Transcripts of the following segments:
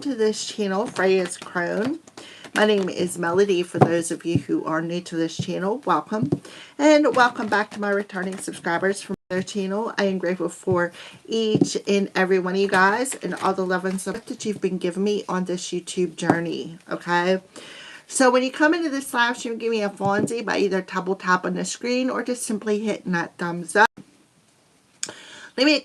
To this channel, Freya's Crone. My name is Melody. For those of you who are new to this channel, welcome. And welcome back to my returning subscribers from their channel. I am grateful for each and every one of you guys and all the love and support that you've been giving me on this YouTube journey. Okay. So when you come into this live stream, give me a fonzie by either double tap on the screen or just simply hitting that thumbs up. Leave me a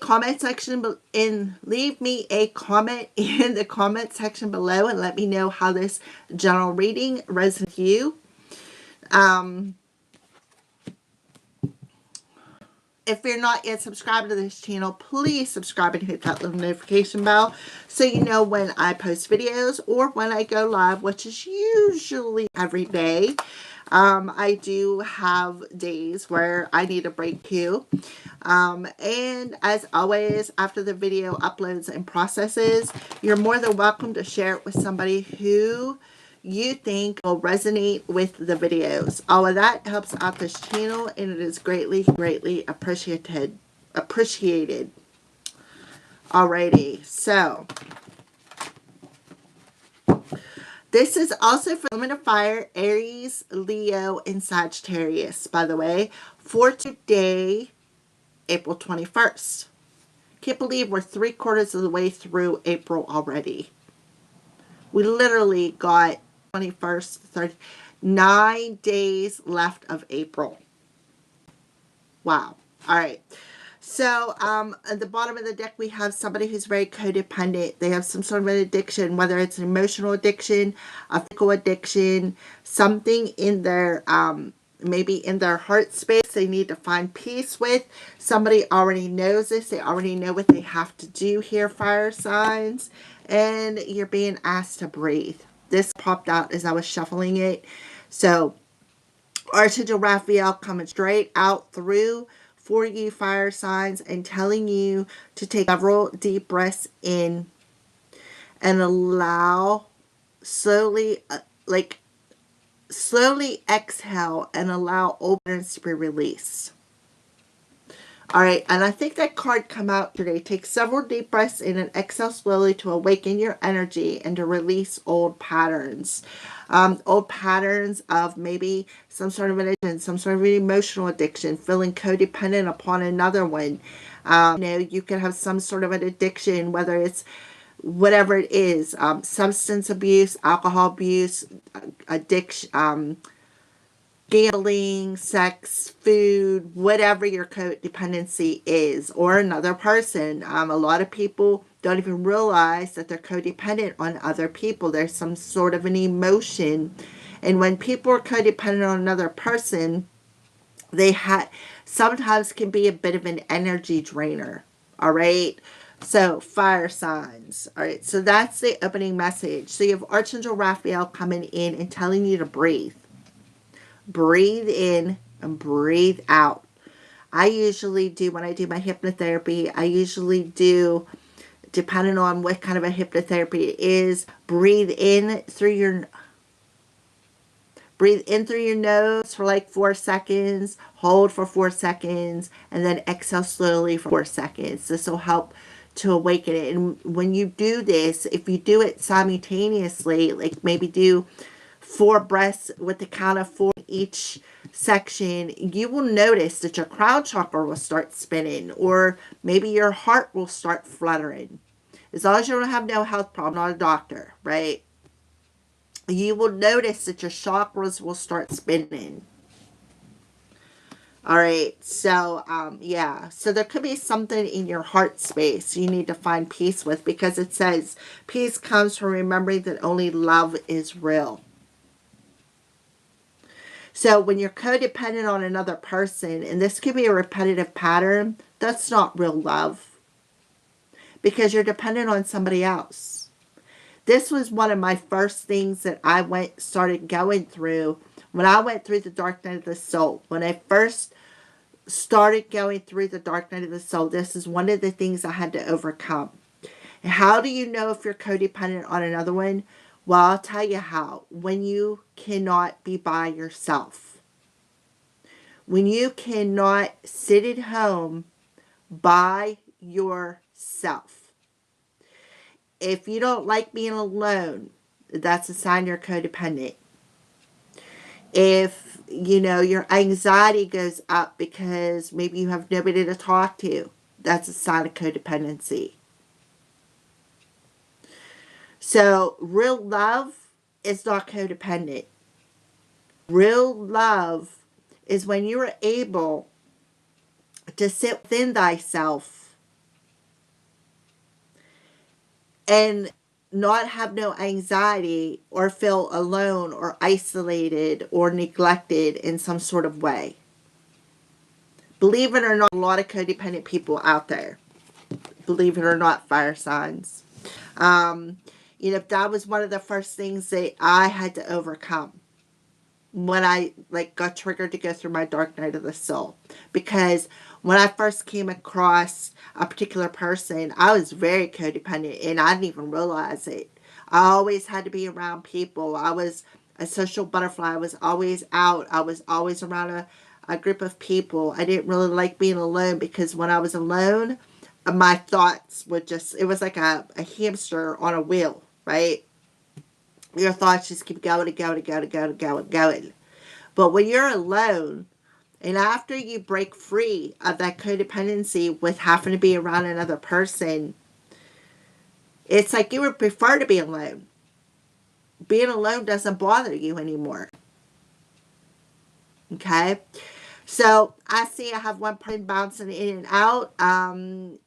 comment in the comment section below and let me know how this general reading resonates with you. If you're not yet subscribed to this channel, please subscribe and hit that little notification bell so you know when I post videos or when I go live, which is usually every day. I do have days where I need a break too. And as always, after the video uploads and processes, you're more than welcome to share it with somebody who you think will resonate with the videos. All of that helps out this channel and it is greatly appreciated. Alrighty, so this is also for Element of Fire, Aries, Leo, and Sagittarius, by the way, for today, April 21st. Can't believe we're 3/4 of the way through April already. We literally got 21st, 30, 9 days left of April. Wow. All right. So at the bottom of the deck, we have somebody who's very codependent. They have some sort of an addiction, whether it's an emotional addiction, a physical addiction, something in their, maybe in their heart space they need to find peace with. Somebody already knows this. They already know what they have to do here, fire signs. And you're being asked to breathe. This popped out as I was shuffling it. So Archangel Raphael coming straight out through for you, fire signs, and telling you to take several deep breaths in and allow slowly exhale and allow openness to be released. All right, and I think that card come out today. Take several deep breaths in and exhale slowly to awaken your energy and to release old patterns. Old patterns of maybe some sort of an addiction, some sort of an emotional addiction, feeling codependent upon another one. You could have some sort of an addiction, whether it's whatever it is, substance abuse, alcohol abuse, addiction, gambling, sex, food, whatever your codependency is, or another person. A lot of people don't even realize that they're codependent on other people. There's some sort of an emotion. And when people are codependent on another person, they sometimes can be a bit of an energy drainer. All right. So fire signs. All right. So that's the opening message. So you have Archangel Raphael coming in and telling you to breathe. Breathe in and breathe out. I usually do, when I do my hypnotherapy, I usually do, depending on what kind of a hypnotherapy it is, breathe in through your nose for like 4 seconds, hold for 4 seconds, and then exhale slowly for 4 seconds. This will help to awaken it. And when you do this, if you do it simultaneously, like maybe do 4 breaths with the count of 4 in each section, you will notice that your crown chakra will start spinning, or maybe your heart will start fluttering. As long as you don't have no health problem, not a doctor, right? You will notice that your chakras will start spinning. All right, so yeah, so there could be something in your heart space you need to find peace with, because it says peace comes from remembering that only love is real. So when you're codependent on another person, and this could be a repetitive pattern, that's not real love, because you're dependent on somebody else. This was one of my first things that I started going through when I went through the dark night of the soul. When I first started going through the dark night of the soul, this is one of the things I had to overcome. And how do you know if you're codependent on another one? Well, I'll tell you how. When you cannot be by yourself. When you cannot sit at home by yourself. if you don't like being alone, that's a sign you're codependent. If, your anxiety goes up because maybe you have nobody to talk to, that's a sign of codependency. So real love is not codependent. Real love is when you are able to sit within thyself and not have no anxiety or feel alone or isolated or neglected in some sort of way. Believe it or not, a lot of codependent people out there. Believe it or not, fire signs. That was one of the first things that I had to overcome when I got triggered to go through my dark night of the soul. Because when I first came across a particular person, I was very codependent and I didn't even realize it. I always had to be around people. I was a social butterfly. I was always out. I was always around a group of people. I didn't really like being alone because when I was alone, my thoughts would it was like a hamster on a wheel, right? Your thoughts just keep going and going and going and going and going and going. But when you're alone, and after you break free of that codependency with having to be around another person, it's like you would prefer to be alone. Being alone doesn't bother you anymore. Okay? So I see I have one person bouncing in and out.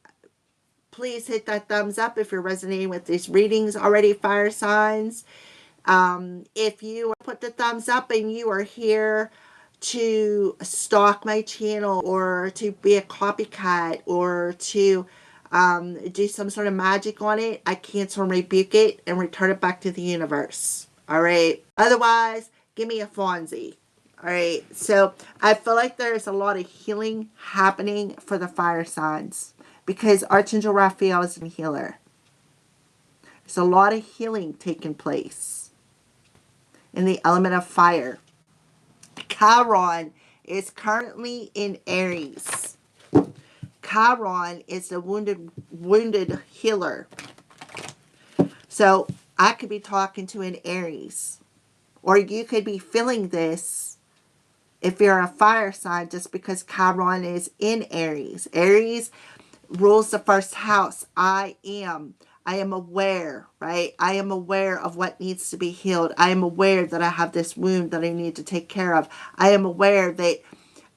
Please hit that thumbs up if you're resonating with these readings already, fire signs. If you put the thumbs up and you are here to stalk my channel or to be a copycat or to do some sort of magic on it, I cancel and rebuke it and return it back to the universe. All right. Otherwise, give me a Fonzie. All right. So I feel like there's a lot of healing happening for the fire signs because Archangel Raphael is a healer. There's a lot of healing taking place in the element of fire. Chiron is currently in Aries. Chiron is the wounded healer. So I could be talking to an Aries. Or you could be feeling this if you're a fire sign just because Chiron is in Aries. Aries rules the first house. I am aware, right? I am aware of what needs to be healed. I am aware that I have this wound that I need to take care of. I am aware that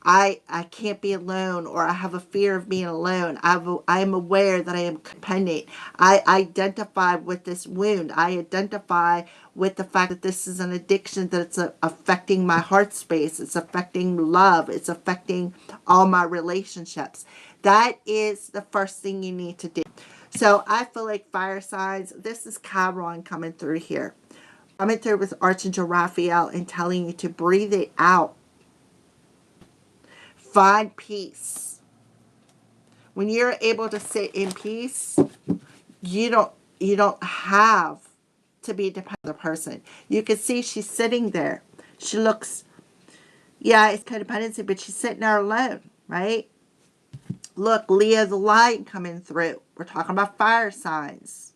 I can't be alone, or I have a fear of being alone. I am aware that I am dependent. I identify with this wound. I identify with the fact that this is an addiction, that it's affecting my heart space. It's affecting love. It's affecting all my relationships. That is the first thing you need to do. So I feel like fire signs, this is Chiron coming through here. Coming through with Archangel Raphael and telling you to breathe it out. Find peace. When you're able to sit in peace, you don't have to be dependent on the person. You can see she's sitting there. She looks, yeah, it's codependency, but she's sitting there alone, right? Look, Leo the lion coming through. We're talking about fire signs.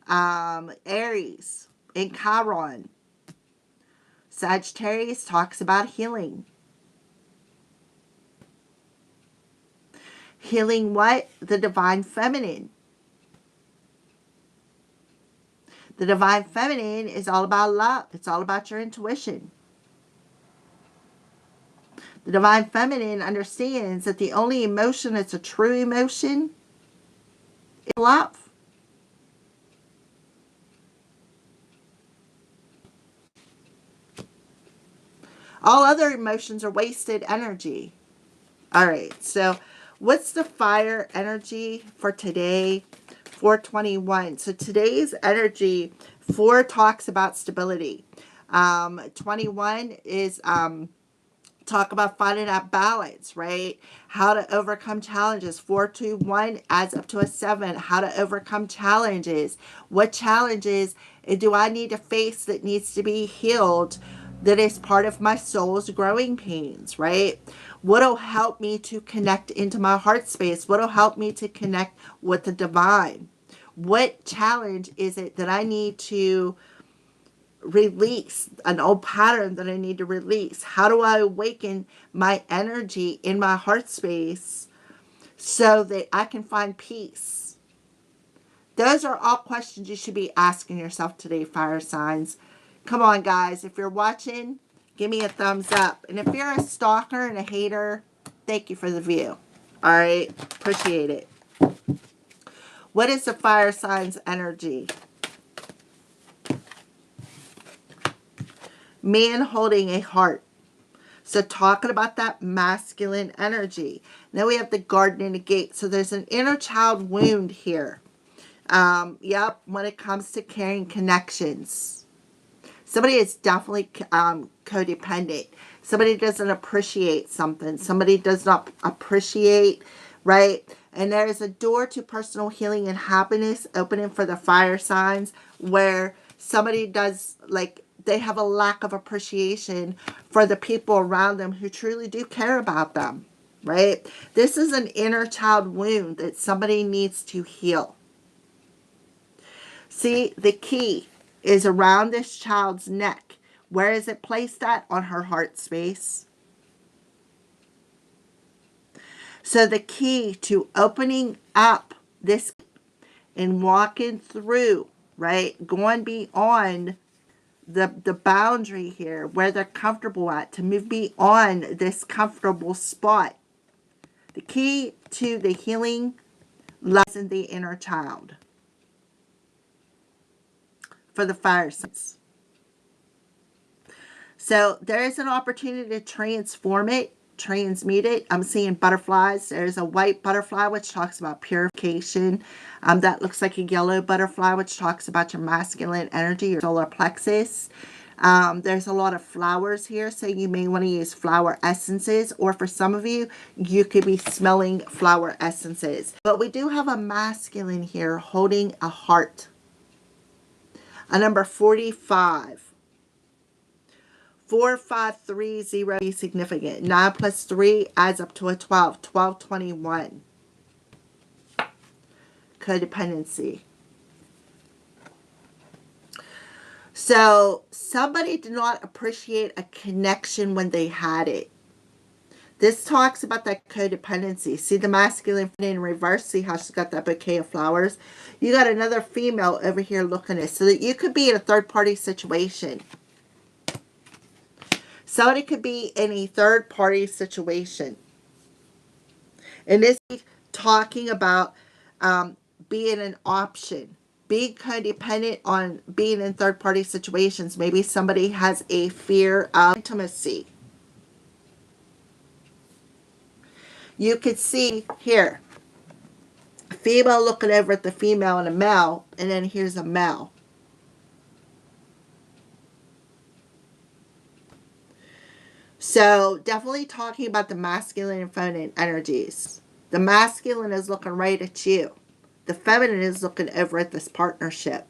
Aries in Chiron. Sagittarius talks about healing. Healing what? The divine feminine. The divine feminine is all about love. It's all about your intuition. The divine feminine understands that the only emotion that's a true emotion is love. All other emotions are wasted energy. All right, so what's the fire energy for today? 421. So today's energy, 4 talks about stability. 21 is talk about finding that balance, right? How to overcome challenges. 421 adds up to a 7. How to overcome challenges. What challenges do I need to face that needs to be healed that is part of my soul's growing pains, right? What'll help me to connect into my heart space? What'll help me to connect with the divine? What challenge is it that I need to release, an old pattern that I need to release? How do I awaken my energy in my heart space so that I can find peace? Those are all questions you should be asking yourself today, fire signs. Come on, guys. If you're watching, give me a thumbs up. And if you're a stalker and a hater, thank you for the view. All right? Appreciate it. What is the fire signs energy? Man holding a heart. So talking about that masculine energy. Now we have the garden and the gate. So there's an inner child wound here. Yep, when it comes to carrying connections. Somebody is definitely codependent. Somebody doesn't appreciate something. Somebody does not appreciate, right? And there is a door to personal healing and happiness opening for the fire signs where somebody does, like, they have a lack of appreciation for the people around them who truly do care about them, right? This is an inner child wound that somebody needs to heal. See, the key is around this child's neck. Where is it placed at? On her heart space. So the key to opening up this and walking through, right, going beyond the boundary here where they're comfortable at, to move beyond this comfortable spot. The key to the healing lies in the inner child for the fire signs. So there is an opportunity to transform it, transmute it. I'm seeing butterflies. There's a white butterfly, which talks about purification. That looks like a yellow butterfly, which talks about your masculine energy, your solar plexus. There's a lot of flowers here, so you may want to use flower essences, or for some of you, you could be smelling flower essences. But we do have a masculine here holding a heart. A number 45. 4530 be significant. 9 plus 3 adds up to a 12. 1221. Codependency. So somebody did not appreciate a connection when they had it. This talks about that codependency. See the masculine in reverse? See how she's got that bouquet of flowers? You got another female over here looking at it. So that you could be in a third-party situation. Somebody could be in a third-party situation. And this is talking about being an option. Being codependent on being in third-party situations. Maybe somebody has a fear of intimacy. You could see here, a female looking over at the female and a male, and then here's a male. So definitely talking about the masculine and feminine energies. The masculine is looking right at you. The feminine is looking over at this partnership.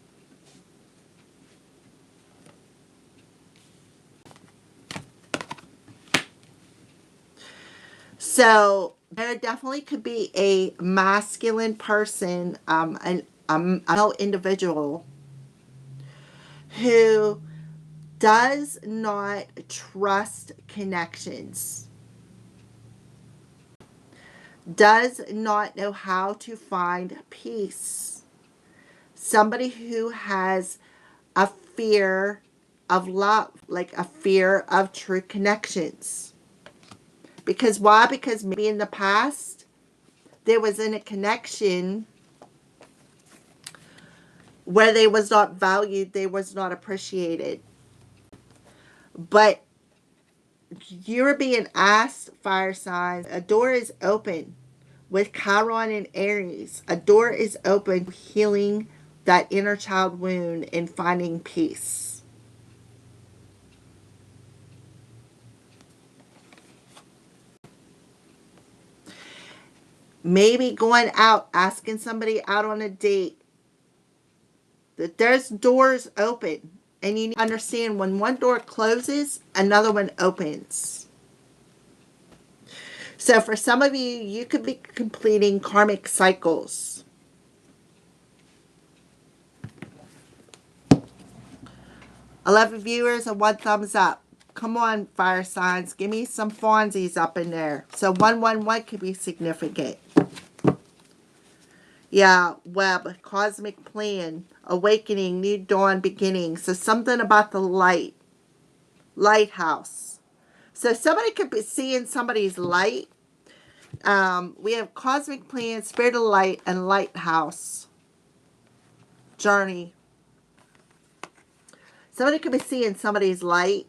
So there definitely could be a masculine person, a male individual who does not trust connections, does not know how to find peace. Somebody who has a fear of love, like a fear of true connections. Because why? Because maybe in the past there was in a connection where they was not valued, they was not appreciated. But you're being asked, fire signs, a door is open with Chiron and Aries. A door is open, healing that inner child wound and finding peace. Maybe going out, asking somebody out on a date. That there's doors open. And you need to understand when one door closes, another one opens. So for some of you, you could be completing karmic cycles. 11 viewers and 1 thumbs up. Come on, fire signs. Give me some Fonzies up in there. So 111 could be significant. Yeah, web, cosmic plan, awakening, new dawn, beginning. So something about the light. Lighthouse. So somebody could be seeing somebody's light. We have cosmic plan, spirit of light, and lighthouse. Journey. Somebody could be seeing somebody's light.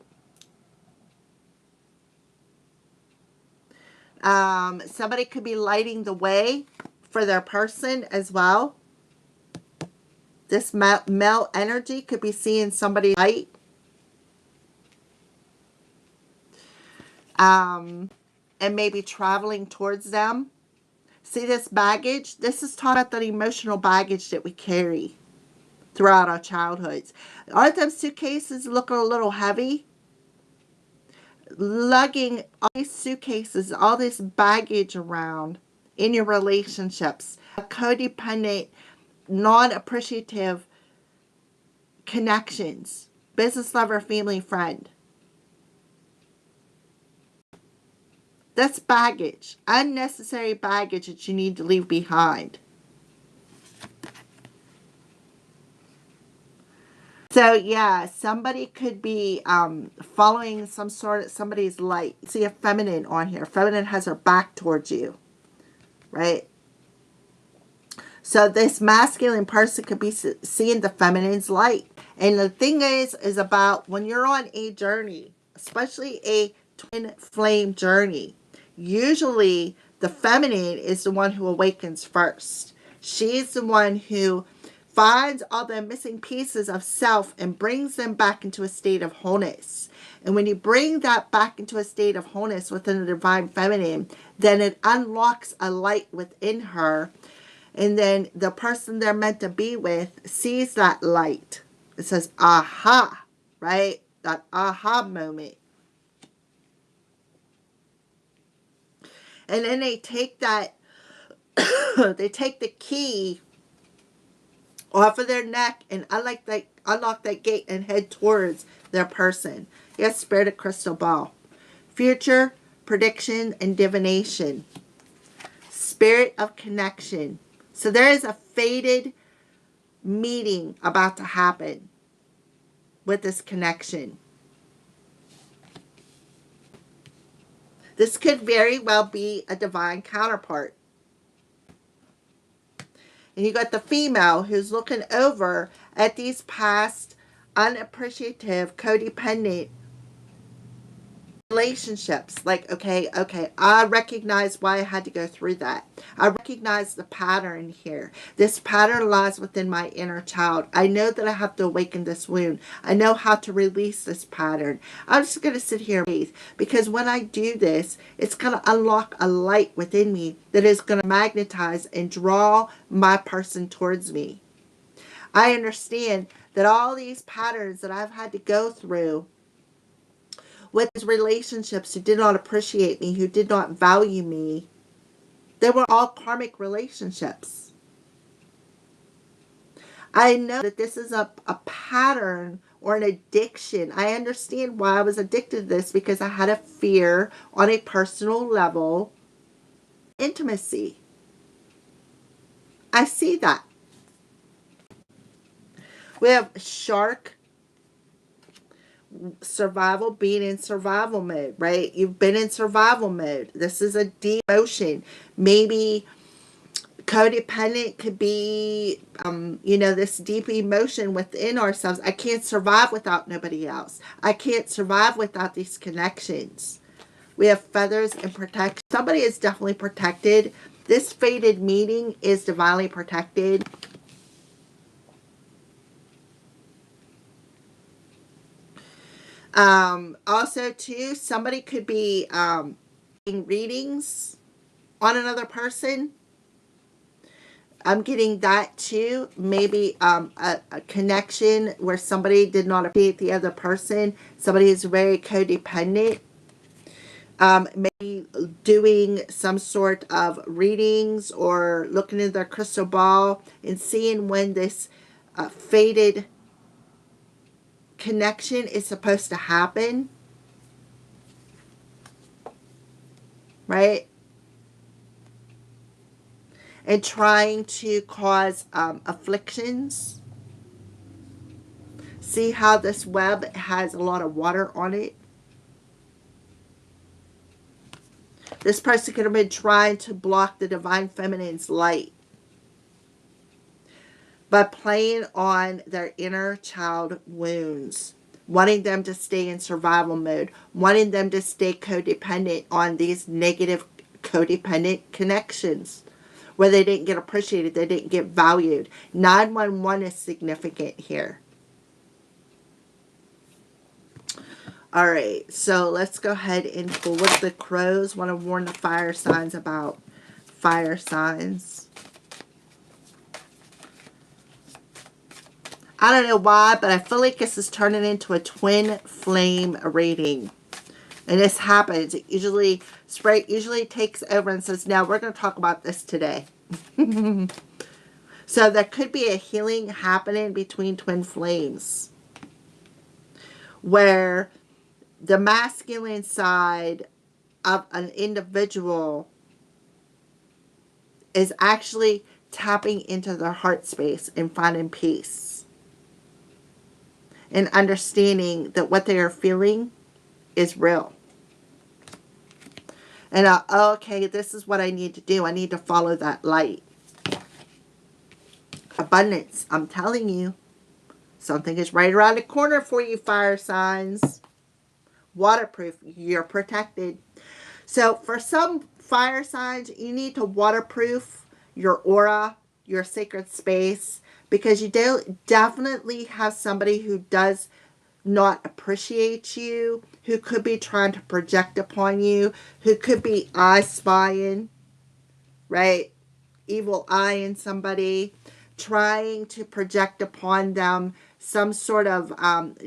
Somebody could be lighting the way for their person as well. This male energy could be seeing somebody's light. And maybe traveling towards them. See this baggage? This is talking about that emotional baggage that we carry throughout our childhoods. Aren't them suitcases looking a little heavy? Lugging all these suitcases, all this baggage around in your relationships. A codependent, non-appreciative connections. Business lover, family, friend. That's baggage. Unnecessary baggage that you need to leave behind. So yeah, somebody could be following somebody's light. See a feminine on here. Feminine has her back towards you, right? So this masculine person could be seeing the feminine's light. And the thing is about when you're on a journey, especially a twin flame journey, usually the feminine is the one who awakens first. She's the one who finds all the missing pieces of self and brings them back into a state of wholeness. And when you bring that back into a state of wholeness within the divine feminine, then it unlocks a light within her. And then the person they're meant to be with sees that light. It says, aha, right? That aha moment. And then they take that, they take the key off of their neck and unlock that gate and head towards their person. Yes, spirit of crystal ball. Future, prediction, and divination. Spirit of connection. So there is a fated meeting about to happen with this connection. This could very well be a divine counterpart. And you got the female who's looking over at these past unappreciative, codependent relationships. Like, okay, I recognize why I had to go through that. I recognize the pattern here. This pattern lies within my inner child. I know that I have to awaken this wound. I know how to release this pattern. I'm just going to sit here and breathe, because when I do this, it's going to unlock a light within me that is going to magnetize and draw my person towards me. I understand that all these patterns that I've had to go through with relationships who did not appreciate me, who did not value me, they were all karmic relationships. I know that this is a pattern or an addiction. I understand why I was addicted to this, because I had a fear on a personal level, intimacy. I see that. We have shark, survival, being in survival mode, right? You've been in survival mode. This is a deep emotion. Maybe codependent could be, this deep emotion within ourselves. I can't survive without nobody else. I can't survive without these connections. We have feathers and protection. Somebody is definitely protected. This fated meeting is divinely protected. Also too, somebody could be doing readings on another person. I'm getting that too. Maybe a connection where somebody did not appreciate the other person. Somebody is very codependent. Maybe doing some sort of readings or looking in their crystal ball and seeing when this fated connection is supposed to happen. Right? And trying to cause afflictions. See how this web has a lot of water on it? This person could have been trying to block the divine feminine's light by playing on their inner child wounds, wanting them to stay in survival mode, wanting them to stay codependent on these negative codependent connections where they didn't get appreciated, they didn't get valued. 911 is significant here. All right, so let's go ahead and pull. What the crows want to warn the fire signs about? Fire signs. I don't know why, but I feel like this is turning into a twin flame reading. And this happens. It usually, Spirit usually takes over and says, now we're going to talk about this today. So there could be a healing happening between twin flames. Where the masculine side of an individual is actually tapping into their heart space and finding peace. And understanding that what they are feeling is real. And okay, this is what I need to do. I need to follow that light. Abundance. I'm telling you. Something is right around the corner for you, fire signs. Waterproof. You're protected. So for some fire signs, you need to waterproof your aura, your sacred space, because you definitely have somebody who does not appreciate you, who could be trying to project upon you, who could be eye spying, right? Evil eyeing somebody, trying to project upon them some sort of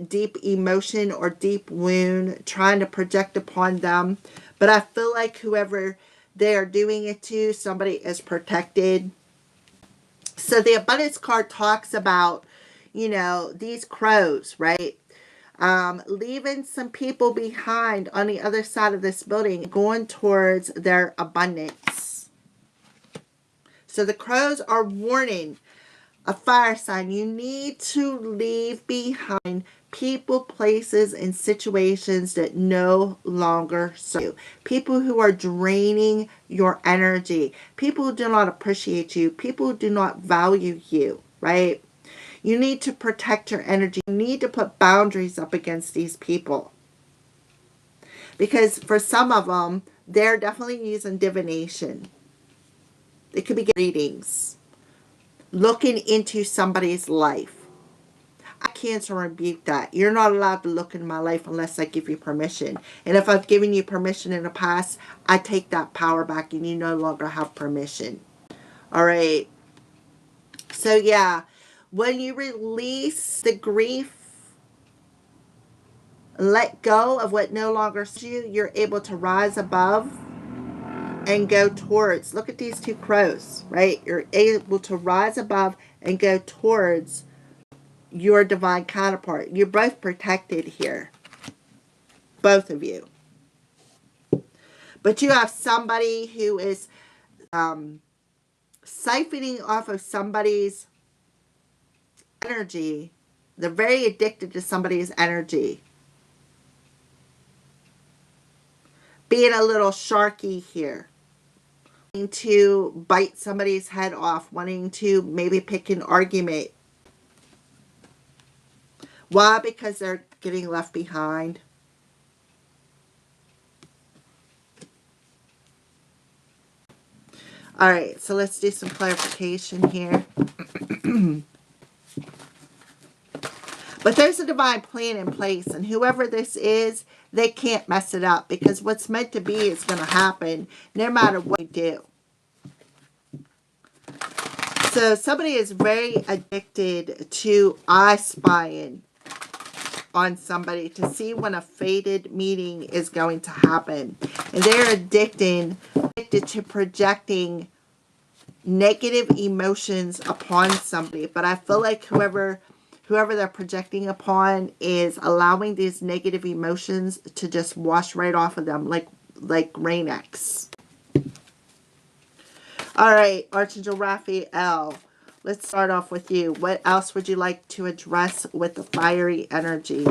deep emotion or deep wound, trying to project upon them. But I feel like whoever they are doing it to, somebody is protected. So the abundance card talks about, you know, these crows, right? Leaving some people behind on the other side of this building, going towards their abundance. So the crows are warning a fire sign. You need to leave behind people, places, and situations that no longer serve you. People who are draining your energy. People who do not appreciate you. People who do not value you, right? You need to protect your energy. You need to put boundaries up against these people. Because for some of them, they're definitely using divination. It could be readings. Looking into somebody's life. I cancel and rebuke that. You're not allowed to look in my life unless I give you permission. And if I've given you permission in the past, I take that power back and you no longer have permission. All right. So yeah, when you release the grief, let go of what no longer serves you, you're able to rise above and go towards. Look at these two crows, right? You're able to rise above and go towards your divine counterpart. You're both protected here. Both of you. But you have somebody who is siphoning off of somebody's energy. They're very addicted to somebody's energy. Being a little sharky here. Wanting to bite somebody's head off. Wanting to maybe pick an argument. Why? Because they're getting left behind. All right, so let's do some clarification here. But there's a divine plan in place, and whoever this is, they can't mess it up, because what's meant to be is going to happen no matter what you do. So somebody is very addicted to eye spying on somebody to see when a fated meeting is going to happen. And they're addicted to projecting negative emotions upon somebody. But I feel like whoever they're projecting upon is allowing these negative emotions to just wash right off of them like Rain-X. All right, Archangel Raphael, let's start off with you. What else would you like to address with the fiery energy?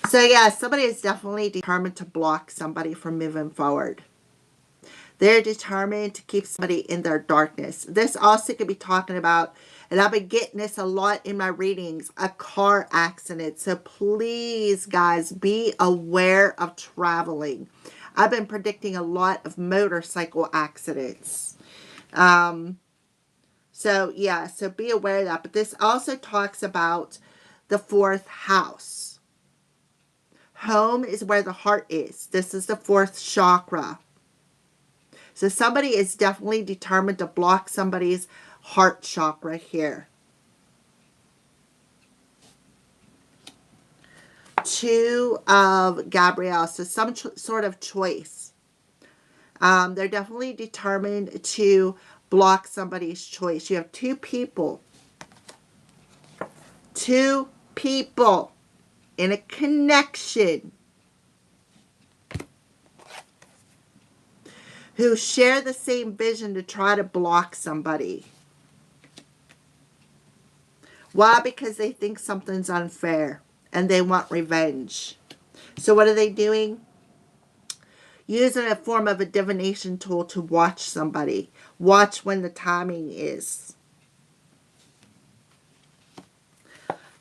So yeah, somebody is definitely determined to block somebody from moving forward. They're determined to keep somebody in their darkness. This also could be talking about, and I've been getting this a lot in my readings, a car accident. So please, guys, be aware of traveling. I've been predicting a lot of motorcycle accidents. So yeah, so be aware of that. But this also talks about the fourth house. Home is where the heart is. This is the fourth chakra. So somebody is definitely determined to block somebody's heart chakra here. Two of Gabrielle. So some sort of choice. They're definitely determined to block somebody's choice. You have two people. Two people in a connection who share the same vision to try to block somebody. Why? Because they think something's unfair and they want revenge. So what are they doing? Using a form of a divination tool to watch somebody. Watch when the timing is.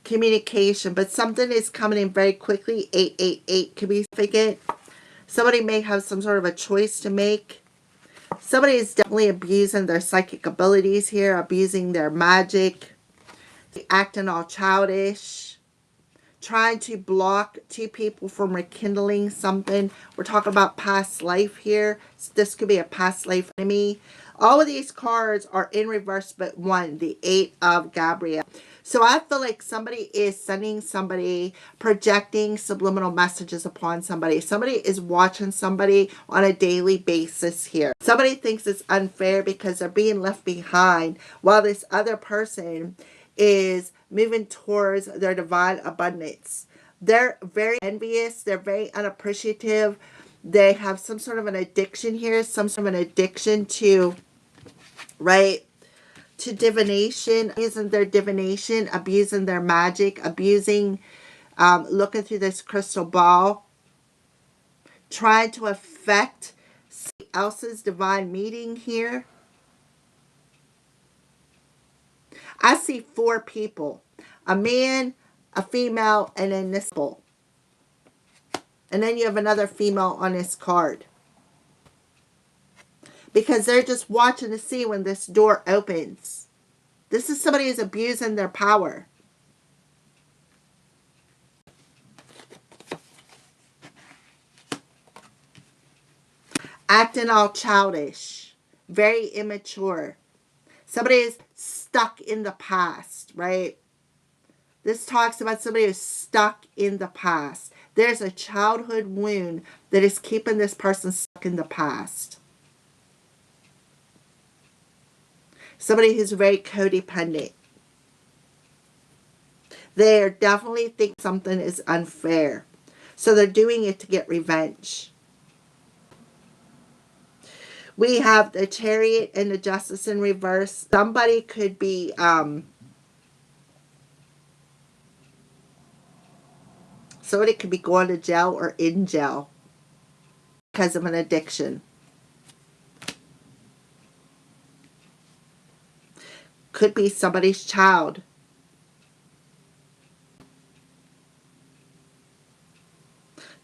Communication. But something is coming in very quickly. 888 could be significant. Somebody may have some sort of a choice to make. Somebody is definitely abusing their psychic abilities here. Abusing their magic. Acting all childish. Trying to block two people from rekindling something. We're talking about past life here. So this could be a past life enemy. All of these cards are in reverse but one, the 8 of Gabrielle. So I feel like somebody is sending somebody, projecting subliminal messages upon somebody. Somebody is watching somebody on a daily basis here. Somebody thinks it's unfair because they're being left behind while this other person is moving towards their divine abundance. They're very envious. They're very unappreciative. They have some sort of an addiction here. Some sort of an addiction to, right, to divination. Abusing their divination. Abusing their magic. Abusing, looking through this crystal ball. Trying to affect somebody else's divine meeting here. I see 4 people. A man, a female, and then this bull. And then you have another female on this card. Because they're just watching to see when this door opens. This is somebody who's abusing their power. Acting all childish. Very immature. Somebody is stuck in the past, right? This talks about somebody who's stuck in the past. There's a childhood wound that is keeping this person stuck in the past. Somebody who's very codependent. They definitely think something is unfair. So they're doing it to get revenge. We have the Chariot and the Justice in reverse. Somebody could be somebody could be going to jail or in jail because of an addiction. Could be somebody's child.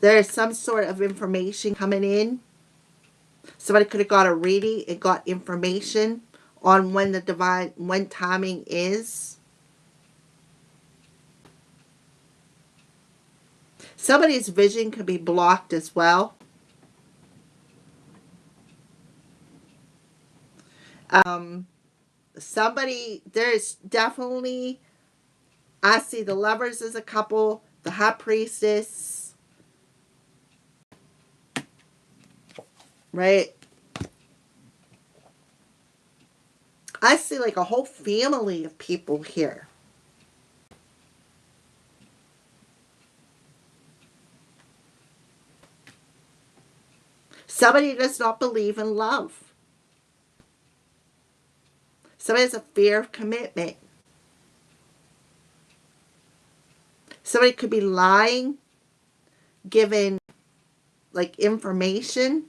There is some sort of information coming in. Somebody could have got a reading and got information on when the when timing is. Somebody's vision could be blocked as well. Somebody, there's definitely, I see the Lovers as a couple, the High Priestess, right? I see like a whole family of people here. Somebody does not believe in love. Somebody has a fear of commitment. Somebody could be lying, giving like information,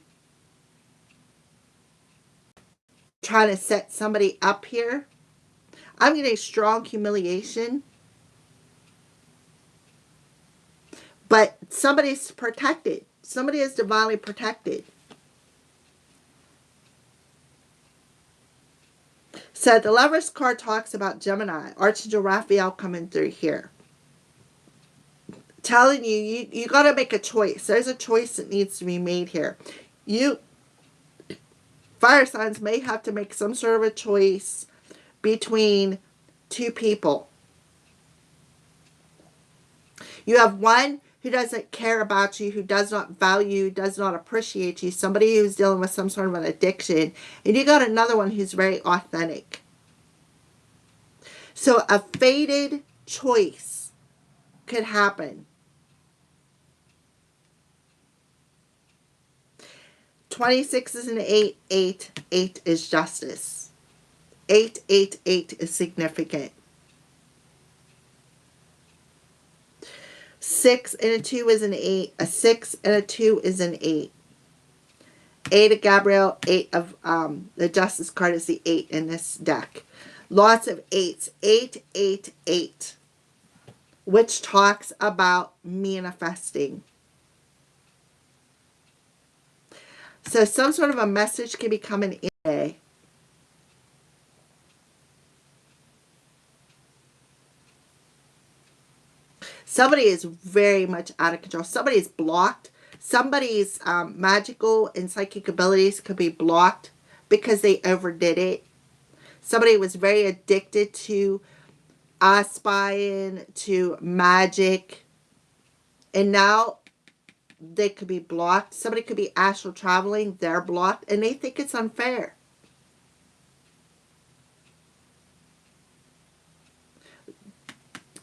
trying to set somebody up here. I'm getting strong humiliation. But somebody's protected. Somebody is divinely protected. So the Lovers card talks about Gemini. Archangel Raphael coming through here. Telling you got to make a choice. There's a choice that needs to be made here. You, fire signs, may have to make some sort of a choice between two people. You have one who doesn't care about you, who does not value, does not appreciate you, somebody who's dealing with some sort of an addiction, and you got another one who's very authentic. So a fated choice could happen. 26 is an 8, 8, 8 is justice. 8, 8, 8 is significant. 6 and a 2 is an 8. A 6 and a 2 is an 8. 8 of Gabriel, 8 of the Justice card is the 8 in this deck. Lots of 8s. 8, 8, 8. Which talks about manifesting. So some sort of a message can be coming in today. Somebody is very much out of control. Somebody is blocked. Somebody's magical and psychic abilities could be blocked because they overdid it. Somebody was very addicted to spying, to magic, and now they could be blocked. Somebody could be astral traveling. They're blocked, and they think it's unfair.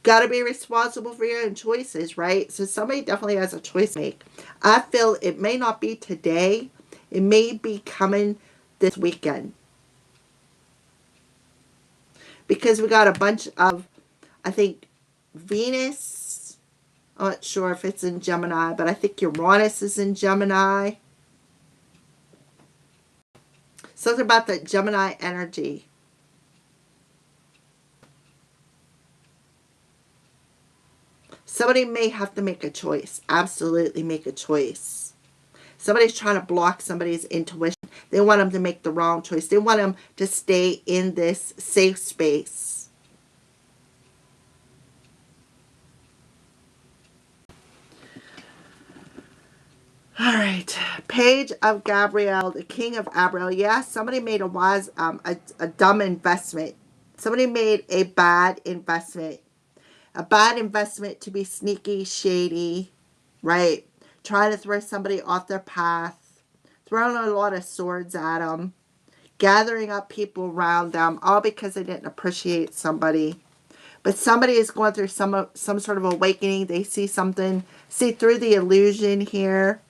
Got to be responsible for your own choices, right? So somebody definitely has a choice to make. I feel it may not be today. It may be coming this weekend. Because we got a bunch of, I think, Venus. I'm not sure if it's in Gemini, but I think Uranus is in Gemini. Something about that Gemini energy. Somebody may have to make a choice. Absolutely make a choice. Somebody's trying to block somebody's intuition. They want them to make the wrong choice. They want them to stay in this safe space. All right. Page of Gabriel, the King of Gabriel. Yeah, somebody made a dumb investment. Somebody made a bad investment. A bad investment to be sneaky, shady, right? Trying to throw somebody off their path. Throwing a lot of swords at them. Gathering up people around them. All because they didn't appreciate somebody. But somebody is going through some sort of awakening. They see something. See through the illusion here.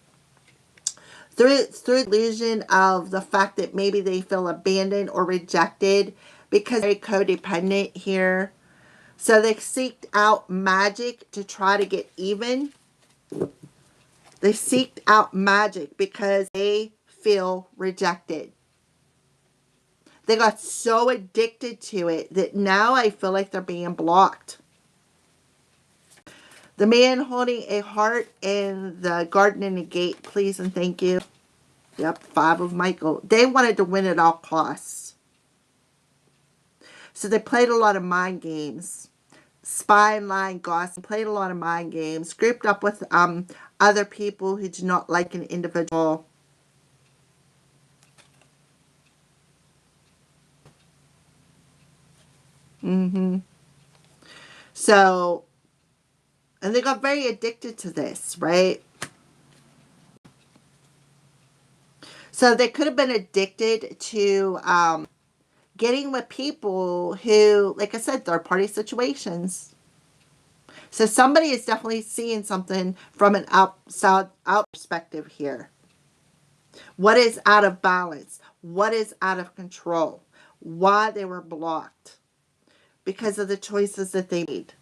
Through the illusion of the fact that maybe they feel abandoned or rejected. Because they're codependent here. So they seeked out magic to try to get even. They seeked out magic because they feel rejected. They got so addicted to it that now I feel like they're being blocked. The man holding a heart in the garden and the gate, please and thank you. Yep, 5 of Michael. They wanted to win at all costs. So they played a lot of mind games. Spy and lying, gossip, played a lot of mind games, grouped up with other people who do not like an individual. Mm-hmm. So, and they got very addicted to this, right? So they could have been addicted to getting with people who, like I said, third party situations. So somebody is definitely seeing something from an outside out perspective here. What is out of balance? What is out of control? Why they were blocked? Because of the choices that they made.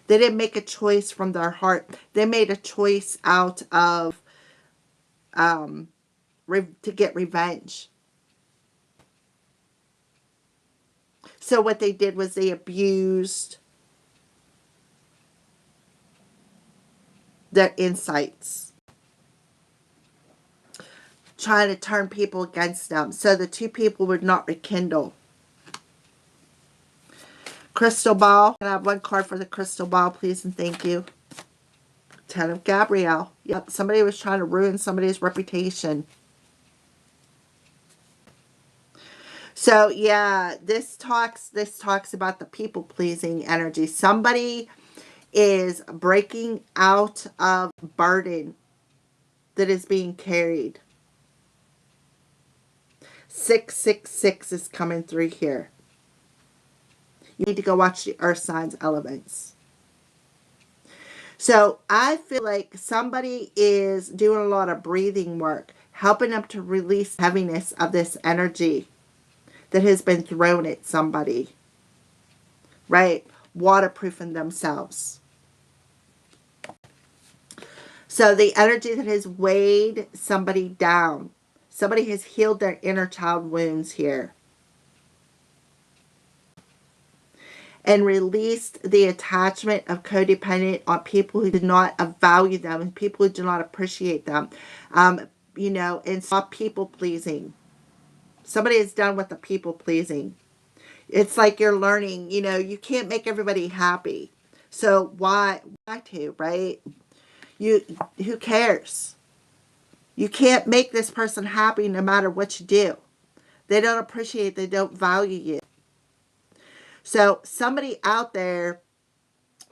They didn't make a choice from their heart. They made a choice out of to get revenge. So what they did was they abused their insights, trying to turn people against them so the two people would not rekindle. Crystal ball. Can I have one card for the crystal ball, please, and thank you. Ten of Gabrielle. Yep, somebody was trying to ruin somebody's reputation. So yeah, this talks about the people pleasing energy. Somebody is breaking out of burden that is being carried. 666 is coming through here. You need to go watch the earth signs elements. So I feel like somebody is doing a lot of breathing work, helping them to release heaviness of this energy that has been thrown at somebody, right? Waterproofing themselves. So the energy that has weighed somebody down. Somebody has healed their inner child wounds here. And released the attachment of codependent on people who did not value them and people who do not appreciate them. And stop people pleasing. Somebody is done with the people pleasing. It's like you're learning, you can't make everybody happy. So why to, right? Who cares? You can't make this person happy no matter what you do. They don't appreciate, they don't value you. So somebody out there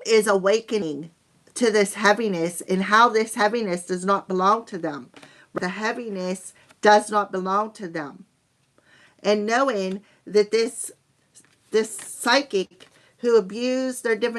is awakening to this heaviness and how this heaviness does not belong to them. The heaviness does not belong to them. And knowing that this psychic who abused their different